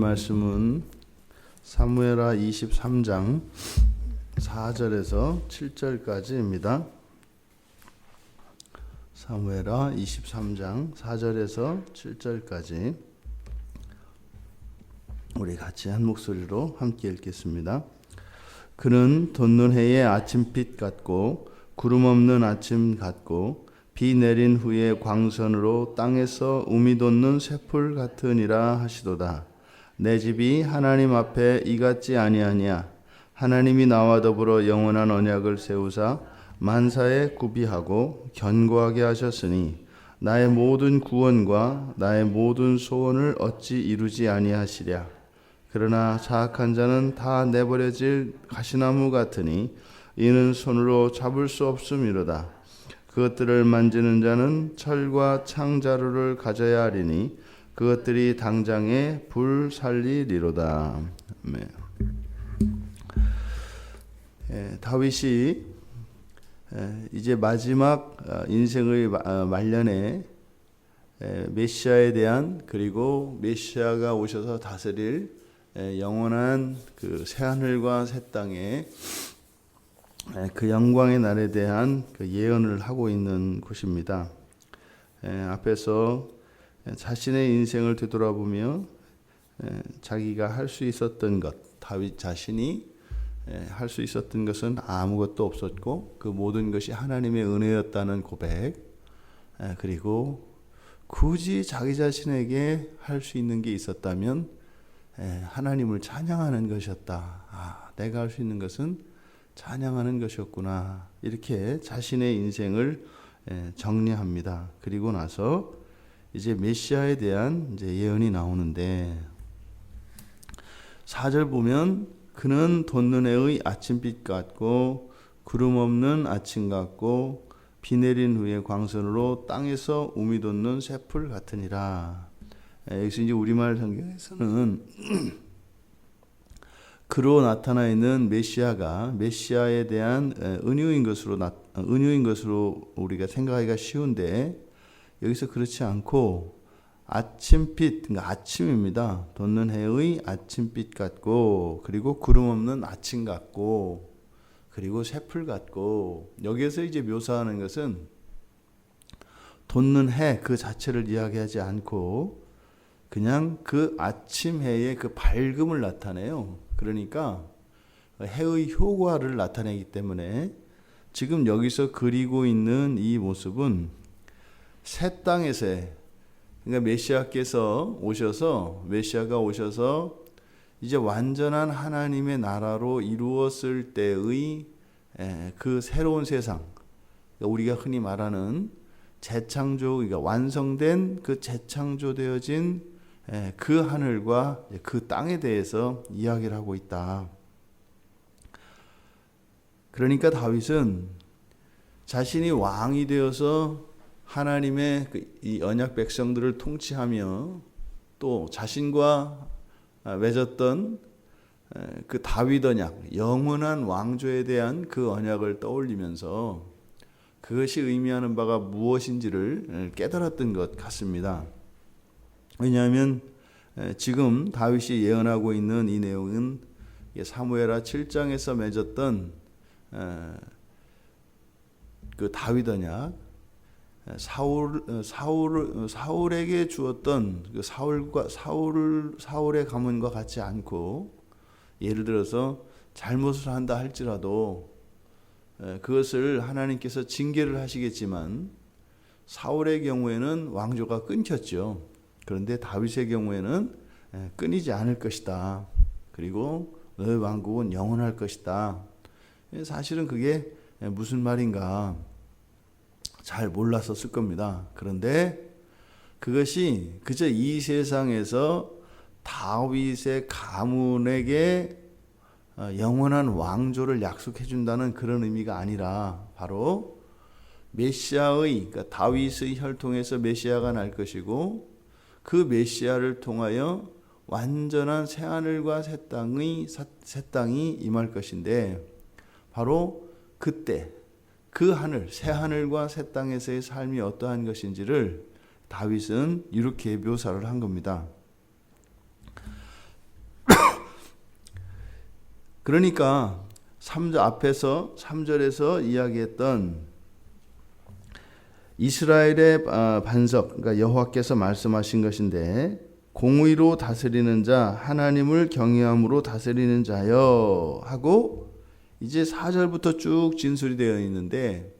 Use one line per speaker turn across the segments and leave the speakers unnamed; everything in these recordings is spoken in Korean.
말씀은 사무엘하 23장 4절에서 7절까지입니다. 사무엘하 23장 4절에서 7절까지 우리 같이 한 목소리로 함께 읽겠습니다. 그는 돋는 해의 아침빛 같고 구름 없는 아침 같고 비 내린 후에 광선으로 땅에서 우미 돋는 새풀 같으니라 하시도다. 내 집이 하나님 앞에 이같지 아니하냐. 하나님이 나와 더불어 영원한 언약을 세우사 만사에 구비하고 견고하게 하셨으니 나의 모든 구원과 나의 모든 소원을 어찌 이루지 아니하시랴. 그러나 사악한 자는 다 내버려질 가시나무 같으니 이는 손으로 잡을 수 없음이로다. 그것들을 만지는 자는 철과 창자루를 가져야 하리니 그것들이 당장에 불 살리리로다. 아멘. 다윗이 이제 마지막 인생의 말년에 메시아에 대한, 그리고 메시아가 오셔서 다스릴 영원한 그 새하늘과 새 땅에 그 영광의 날에 대한 그 예언을 하고 있는 곳입니다. 앞에서 자신의 인생을 되돌아보며 자기가 할 수 있었던 것, 다윗 자신이 할 수 있었던 것은 아무것도 없었고 그 모든 것이 하나님의 은혜였다는 고백, 그리고 굳이 자기 자신에게 할 수 있는 게 있었다면 하나님을 찬양하는 것이었다. 내가 할 수 있는 것은 찬양하는 것이었구나. 이렇게 자신의 인생을 정리합니다. 그리고 나서 이제 메시아에 대한 이제 예언이 나오는데 4절 보면 그는 돋는 해의 아침빛 같고 구름 없는 아침 같고 비 내린 후에 광선으로 땅에서 우미 돋는 새풀 같으니라. 여기서 이제 우리말 성경에서는 그로 나타나 있는 메시아가 메시아에 대한 은유인 것으로 우리가 생각하기가 쉬운데, 여기서 그렇지 않고 아침빛, 그러니까 아침입니다. 돋는 해의 아침빛 같고, 그리고 구름 없는 아침 같고, 그리고 새풀 같고, 여기에서 이제 묘사하는 것은 돋는 해 그 자체를 이야기하지 않고 그냥 그 아침 해의 그 밝음을 나타내요. 그러니까 해의 효과를 나타내기 때문에 지금 여기서 그리고 있는 이 모습은 새 땅에서의, 그러니까 메시아가 오셔서 이제 완전한 하나님의 나라로 이루었을 때의 그 새로운 세상, 그러니까 우리가 흔히 말하는 재창조, 그러니까 완성된 그 재창조되어진 그 하늘과 그 땅에 대해서 이야기를 하고 있다. 그러니까 다윗은 자신이 왕이 되어서 하나님의 이 언약 백성들을 통치하며 또 자신과 맺었던 그 다윗 언약, 영원한 왕조에 대한 그 언약을 떠올리면서 그것이 의미하는 바가 무엇인지를 깨달았던 것 같습니다. 왜냐하면 지금 다윗이 예언하고 있는 이 내용은 사무엘하 7장에서 맺었던 그 다윗 언약, 사울에게 주었던 그 사울의 가문과 같지 않고, 예를 들어서 잘못을 한다 할지라도 그것을 하나님께서 징계를 하시겠지만 사울의 경우에는 왕조가 끊겼죠. 그런데 다윗의 경우에는 끊이지 않을 것이다. 그리고 너의 왕국은 영원할 것이다. 사실은 그게 무슨 말인가 잘 몰랐었을 겁니다. 그런데 그것이 그저 이 세상에서 다윗의 가문에게 영원한 왕조를 약속해 준다는 그런 의미가 아니라, 바로 메시아의, 그러니까 다윗의 혈통에서 메시아가 날 것이고 그 메시아를 통하여 완전한 새하늘과 새 땅이 임할 것인데, 바로 그때 그 하늘, 새하늘과 새 땅에서의 삶이 어떠한 것인지를 다윗은 이렇게 묘사를 한 겁니다. 그러니까 앞에서 3절에서 이야기했던 이스라엘의 반석, 그러니까 여호와께서 말씀하신 것인데, 공의로 다스리는 자, 하나님을 경외함으로 다스리는 자여 하고 이제 4절부터 쭉 진술이 되어 있는데,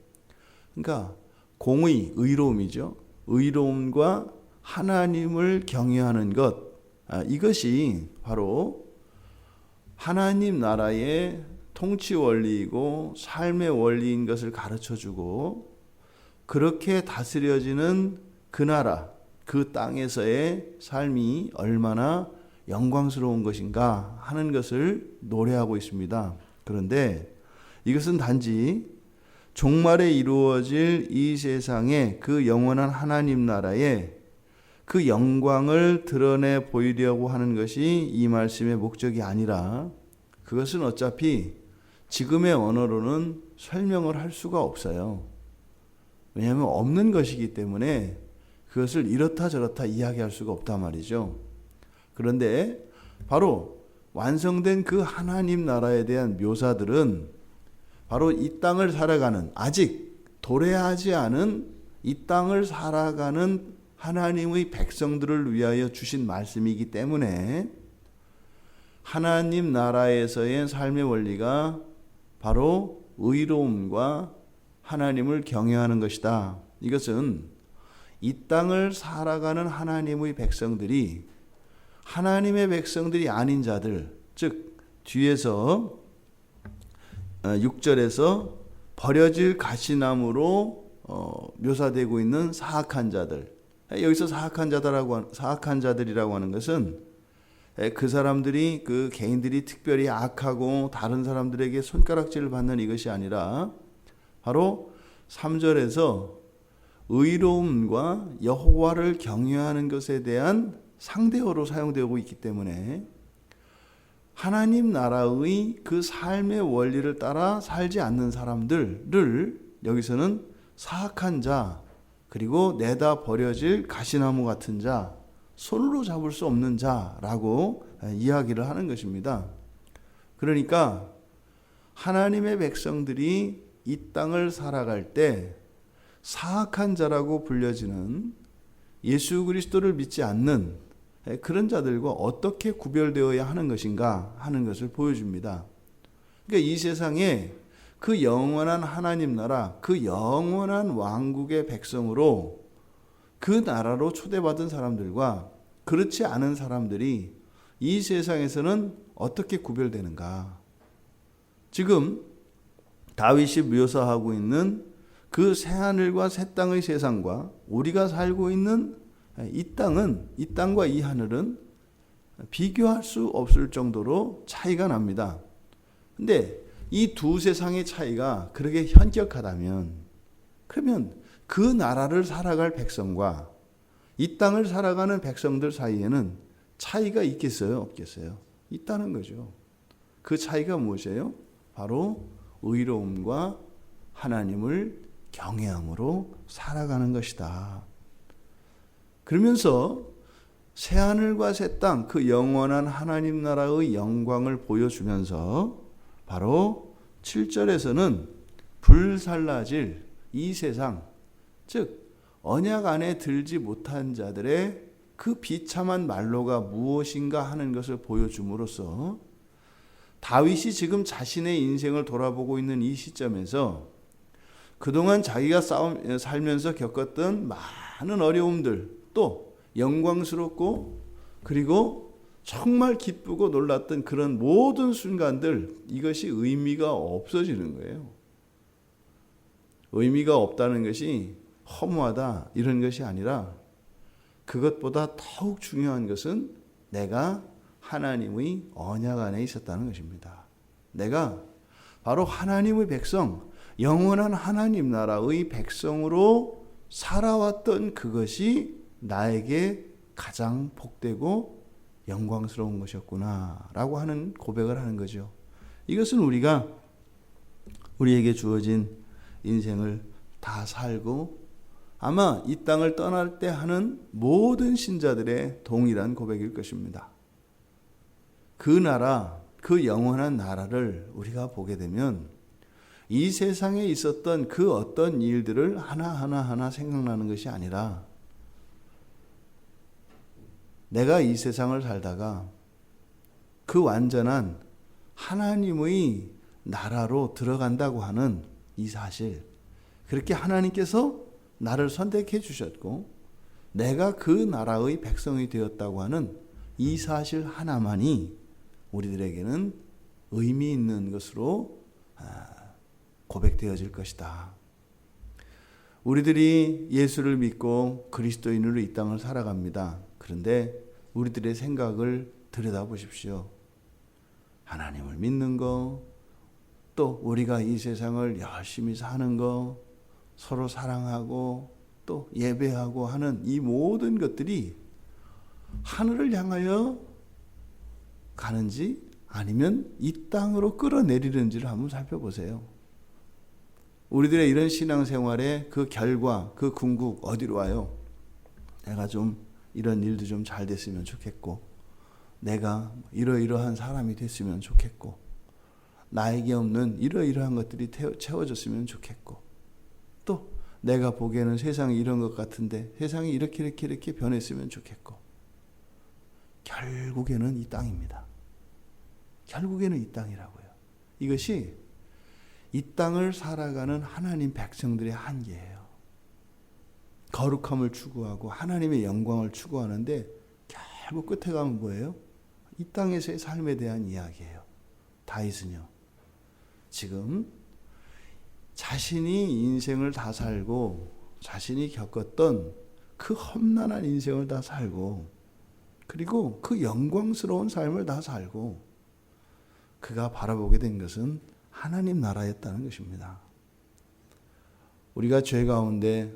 그러니까 공의, 의로움이죠. 의로움과 하나님을 경외하는 것, 이것이 바로 하나님 나라의 통치 원리이고 삶의 원리인 것을 가르쳐주고, 그렇게 다스려지는 그 나라, 그 땅에서의 삶이 얼마나 영광스러운 것인가 하는 것을 노래하고 있습니다. 그런데 이것은 단지 종말에 이루어질 이 세상의 그 영원한 하나님 나라의 그 영광을 드러내 보이려고 하는 것이 이 말씀의 목적이 아니라, 그것은 어차피 지금의 언어로는 설명을 할 수가 없어요. 왜냐하면 없는 것이기 때문에 그것을 이렇다 저렇다 이야기할 수가 없단 말이죠. 그런데 바로 완성된 그 하나님 나라에 대한 묘사들은 바로 이 땅을 살아가는, 아직 도래하지 않은 이 땅을 살아가는 하나님의 백성들을 위하여 주신 말씀이기 때문에, 하나님 나라에서의 삶의 원리가 바로 의로움과 하나님을 경외하는 것이다. 이것은 이 땅을 살아가는 하나님의 백성들이 하나님의 백성들이 아닌 자들, 즉 뒤에서 6절에서 버려질 가시나무로 묘사되고 있는 사악한 자들, 여기서 사악한 자들이라고 하는 것은 그 사람들이, 그 개인들이 특별히 악하고 다른 사람들에게 손가락질을 받는 이것이 아니라, 바로 3절에서 의로움과 여호와를 경외하는 것에 대한 상대어로 사용되고 있기 때문에, 하나님 나라의 그 삶의 원리를 따라 살지 않는 사람들을 여기서는 사악한 자, 그리고 내다 버려질 가시나무 같은 자, 손으로 잡을 수 없는 자라고 이야기를 하는 것입니다. 그러니까 하나님의 백성들이 이 땅을 살아갈 때 사악한 자라고 불려지는 예수 그리스도를 믿지 않는 그런 자들과 어떻게 구별되어야 하는 것인가 하는 것을 보여줍니다. 그러니까 이 세상에 그 영원한 하나님 나라, 그 영원한 왕국의 백성으로, 그 나라로 초대받은 사람들과 그렇지 않은 사람들이 이 세상에서는 어떻게 구별되는가. 지금 다윗이 묘사하고 있는 그 새하늘과 새 땅의 세상과 우리가 살고 있는 이 땅과 이 하늘은 비교할 수 없을 정도로 차이가 납니다. 근데 이 두 세상의 차이가 그렇게 현격하다면, 그러면 그 나라를 살아갈 백성과 이 땅을 살아가는 백성들 사이에는 차이가 있겠어요? 없겠어요? 있다는 거죠. 그 차이가 무엇이에요? 바로 의로움과 하나님을 경외함으로 살아가는 것이다. 그러면서 새하늘과 새 땅, 그 영원한 하나님 나라의 영광을 보여주면서 바로 7절에서는 불살라질 이 세상, 즉 언약 안에 들지 못한 자들의 그 비참한 말로가 무엇인가 하는 것을 보여줌으로써, 다윗이 지금 자신의 인생을 돌아보고 있는 이 시점에서 그동안 자기가 살면서 겪었던 많은 어려움들, 또 영광스럽고 그리고 정말 기쁘고 놀랐던 그런 모든 순간들, 이것이 의미가 없어지는 거예요. 의미가 없다는 것이 허무하다 이런 것이 아니라, 그것보다 더욱 중요한 것은 내가 하나님의 언약 안에 있었다는 것입니다. 내가 바로 하나님의 백성, 영원한 하나님 나라의 백성으로 살아왔던 그것이 나에게 가장 복되고 영광스러운 것이었구나 라고 하는 고백을 하는 거죠. 이것은 우리에게 주어진 인생을 다 살고 아마 이 땅을 떠날 때 하는 모든 신자들의 동일한 고백일 것입니다. 그 나라, 그 그 영원한 나라를 우리가 보게 되면 이 세상에 있었던 그 어떤 일들을 하나하나 생각나는 것이 아니라 내가 이 세상을 살다가 그 완전한 하나님의 나라로 들어간다고 하는 이 사실, 그렇게 하나님께서 나를 선택해 주셨고 내가 그 나라의 백성이 되었다고 하는 이 사실 하나만이 우리들에게는 의미 있는 것으로 고백되어질 것이다. 우리들이 예수를 믿고 그리스도인으로 이 땅을 살아갑니다. 그런데 우리들의 생각을 들여다보십시오. 하나님을 믿는 거, 또 우리가 이 세상을 열심히 사는 거, 서로 사랑하고 또 예배하고 하는 이 모든 것들이 하늘을 향하여 가는지 아니면 이 땅으로 끌어내리는지를 한번 살펴보세요. 우리들의 이런 신앙생활의 그 결과, 그 궁극 어디로 와요? 내가 좀 이런 일도 좀 잘 됐으면 좋겠고, 내가 이러이러한 사람이 됐으면 좋겠고, 나에게 없는 이러이러한 것들이 채워졌으면 좋겠고, 또 내가 보기에는 세상이 이런 것 같은데 세상이 이렇게 변했으면 좋겠고, 결국에는 이 땅입니다. 결국에는 이 땅이라고요. 이것이 이 땅을 살아가는 하나님 백성들의 한계예요. 거룩함을 추구하고 하나님의 영광을 추구하는데 결국 끝에 가면 뭐예요? 이 땅에서의 삶에 대한 이야기예요. 다윗은요, 지금 자신이 인생을 다 살고 자신이 겪었던 그 험난한 인생을 다 살고 그리고 그 영광스러운 삶을 다 살고 그가 바라보게 된 것은 하나님 나라였다는 것입니다. 우리가 죄 가운데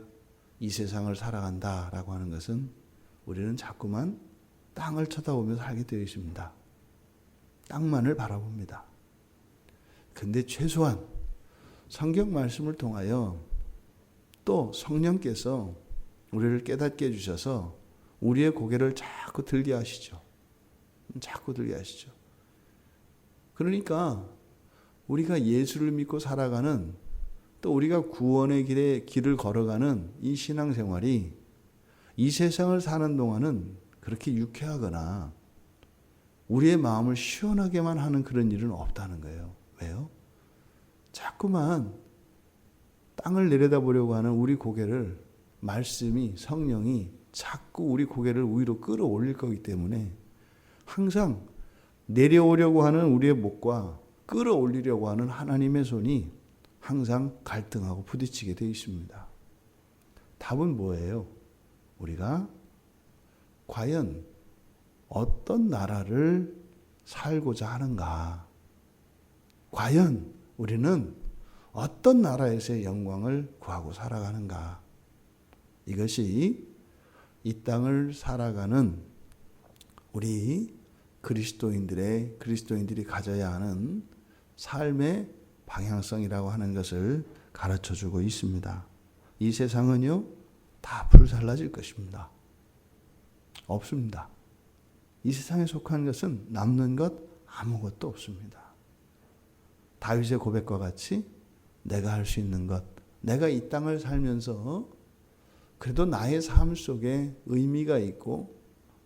이 세상을 살아간다라고 하는 것은 우리는 자꾸만 땅을 쳐다보며 살게 되어 있습니다. 땅만을 바라봅니다. 근데 최소한 성경 말씀을 통하여 또 성령께서 우리를 깨닫게 해주셔서 우리의 고개를 자꾸 들게 하시죠. 자꾸 들게 하시죠. 그러니까 우리가 예수를 믿고 살아가는, 또 우리가 구원의 길을 걸어가는 이 신앙생활이 이 세상을 사는 동안은 그렇게 유쾌하거나 우리의 마음을 시원하게만 하는 그런 일은 없다는 거예요. 왜요? 자꾸만 땅을 내려다보려고 하는 우리 고개를 말씀이, 성령이 자꾸 우리 고개를 위로 끌어올릴 거기 때문에 항상 내려오려고 하는 우리의 목과 끌어올리려고 하는 하나님의 손이 항상 갈등하고 부딪히게 되어 있습니다. 답은 뭐예요? 우리가 과연 어떤 나라를 살고자 하는가? 과연 우리는 어떤 나라에서의 영광을 구하고 살아가는가? 이것이 이 땅을 살아가는 우리 그리스도인들이 가져야 하는 삶의 방향성이라고 하는 것을 가르쳐주고 있습니다. 이 세상은요, 다 불살라질 것입니다. 없습니다. 이 세상에 속한 것은 남는 것 아무것도 없습니다. 다윗의 고백과 같이 내가 할 수 있는 것, 내가 이 땅을 살면서 그래도 나의 삶 속에 의미가 있고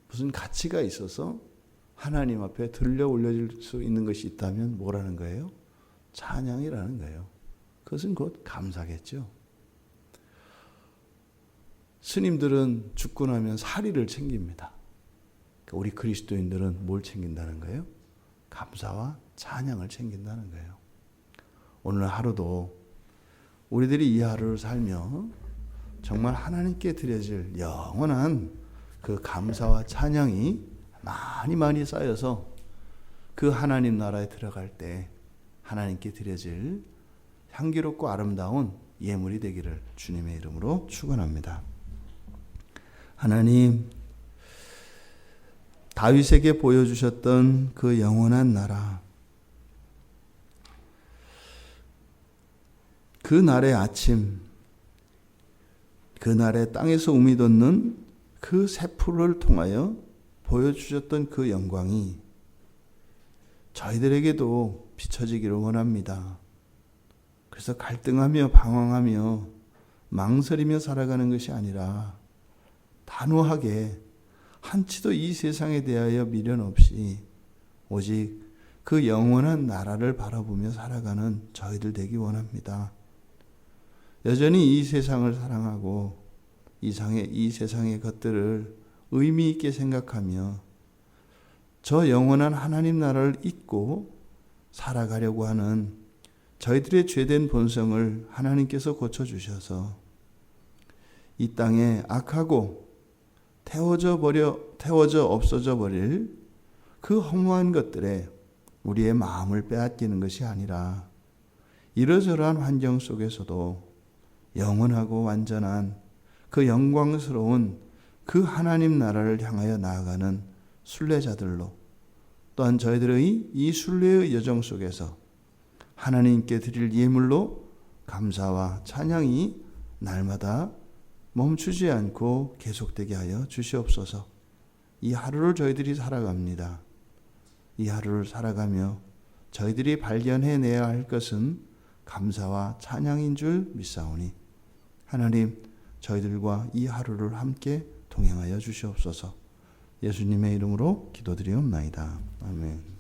무슨 가치가 있어서 하나님 앞에 들려 올려질 수 있는 것이 있다면 뭐라는 거예요? 찬양이라는 거예요. 그것은 곧 감사겠죠. 스님들은 죽고 나면 사리를 챙깁니다. 우리 그리스도인들은 뭘 챙긴다는 거예요? 감사와 찬양을 챙긴다는 거예요. 오늘 하루도 우리들이 이 하루를 살며 정말 하나님께 드려질 영원한 그 감사와 찬양이 많이 쌓여서 그 하나님 나라에 들어갈 때 하나님께 드려질 향기롭고 아름다운 예물이 되기를 주님의 이름으로 축원합니다. 하나님, 다윗에게 보여주셨던 그 영원한 나라, 그 날의 아침, 그 날의 땅에서 우미 돋는 그 새 푸를 통하여 보여주셨던 그 영광이 저희들에게도 비춰지기를 원합니다. 그래서 갈등하며 방황하며 망설이며 살아가는 것이 아니라 단호하게 한치도 이 세상에 대하여 미련 없이 오직 그 영원한 나라를 바라보며 살아가는 저희들 되기 원합니다. 여전히 이 세상을 사랑하고 이 세상의 것들을 의미 있게 생각하며 저 영원한 하나님 나라를 잊고 살아가려고 하는 저희들의 죄된 본성을 하나님께서 고쳐주셔서 이 땅에 악하고 태워져 없어져 버릴 그 허무한 것들에 우리의 마음을 빼앗기는 것이 아니라 이러저러한 환경 속에서도 영원하고 완전한 그 영광스러운 그 하나님 나라를 향하여 나아가는 순례자들로, 또한 저희들의 이 순례의 여정 속에서 하나님께 드릴 예물로 감사와 찬양이 날마다 멈추지 않고 계속되게 하여 주시옵소서. 이 하루를 저희들이 살아갑니다. 이 하루를 살아가며 저희들이 발견해내야 할 것은 감사와 찬양인 줄 믿사오니 하나님, 저희들과 이 하루를 함께 동행하여 주시옵소서. 예수님의 이름으로 기도드리옵나이다. 아멘.